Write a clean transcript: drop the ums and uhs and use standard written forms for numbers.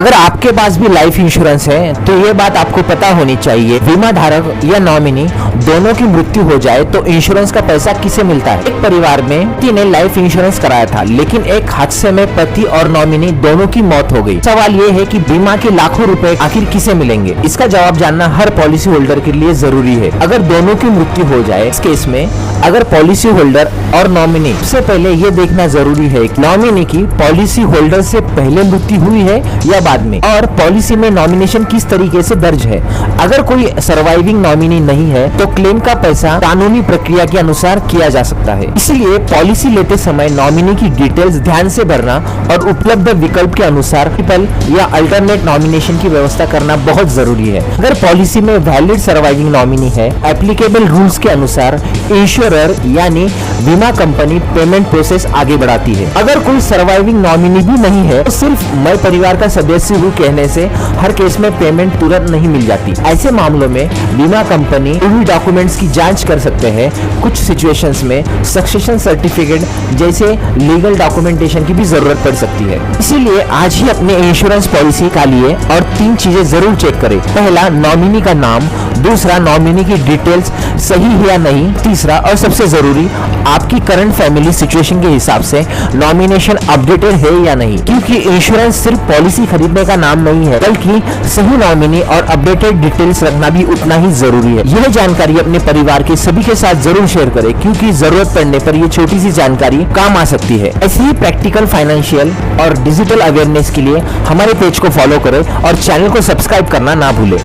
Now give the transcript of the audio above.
अगर आपके पास भी लाइफ इंश्योरेंस है तो ये बात आपको पता होनी चाहिए, बीमा धारक या नॉमिनी दोनों की मृत्यु हो जाए तो इंश्योरेंस का पैसा किसे मिलता है। एक परिवार में पति ने लाइफ इंश्योरेंस कराया था, लेकिन एक हादसे में पति और नॉमिनी दोनों की मौत हो गई। सवाल ये है कि बीमा के लाखों रुपए आखिर किसे मिलेंगे। इसका जवाब जानना हर पॉलिसी होल्डर के लिए जरूरी है। अगर दोनों की मृत्यु हो जाए, इस केस में अगर पॉलिसी होल्डर और नॉमिनी, सबसे पहले ये देखना जरूरी है कि नॉमिनी की पॉलिसी होल्डर से पहले मृत्यु हुई है या बाद में, और पॉलिसी में नॉमिनेशन किस तरीके से दर्ज है। अगर कोई सर्वाइविंग नॉमिनी नहीं है तो क्लेम का पैसा कानूनी प्रक्रिया के अनुसार किया जा सकता है। इसलिए पॉलिसी लेते समय नॉमिनी की डिटेल्स ध्यान से भरना और उपलब्ध विकल्प के अनुसार ट्रिपल या अल्टरनेट नॉमिनेशन की व्यवस्था करना बहुत जरूरी है। अगर पॉलिसी में वैलिड सर्वाइविंग नॉमिनी है, एप्लीकेबल रूल्स के अनुसार इंश्योरर यानी बीमा कंपनी पेमेंट प्रोसेस आगे बढ़ाती है। अगर कोई सर्वाइविंग नॉमिनी भी नहीं है तो सिर्फ मैं परिवार का सदस्य हूँ कहने से हर केस में पेमेंट तुरंत नहीं मिल जाती। ऐसे मामलों में बीमा कंपनी पूरी डॉक्यूमेंट्स की जांच कर सकते हैं। कुछ सिचुएशंस में सक्सेशन सर्टिफिकेट जैसे लीगल डॉक्यूमेंटेशन की भी जरूरत पड़ सकती है। इसीलिए आज ही अपने इंश्योरेंस पॉलिसी निकालिए और 3 चीजें जरूर चेक करें। पहला, नॉमिनी का नाम। दूसरा, नॉमिनी की डिटेल्स सही है या नहीं। तीसरा और सबसे जरूरी, आपकी करंट फैमिली सिचुएशन के हिसाब से नॉमिनेशन अपडेटेड है या नहीं। क्योंकि इंश्योरेंस सिर्फ पॉलिसी खरीदने का नाम नहीं है, बल्कि सही नॉमिनी और अपडेटेड डिटेल्स रखना भी उतना ही जरूरी है। यह जानकारी अपने परिवार के सभी के साथ जरूर शेयर करें, क्योंकि जरूरत पड़ने पर यह छोटी सी जानकारी काम आ सकती है। ऐसी ही प्रैक्टिकल, फाइनेंशियल और डिजिटल अवेयरनेस के लिए हमारे पेज को फॉलो करें और चैनल को सब्सक्राइब करना ना भूलें।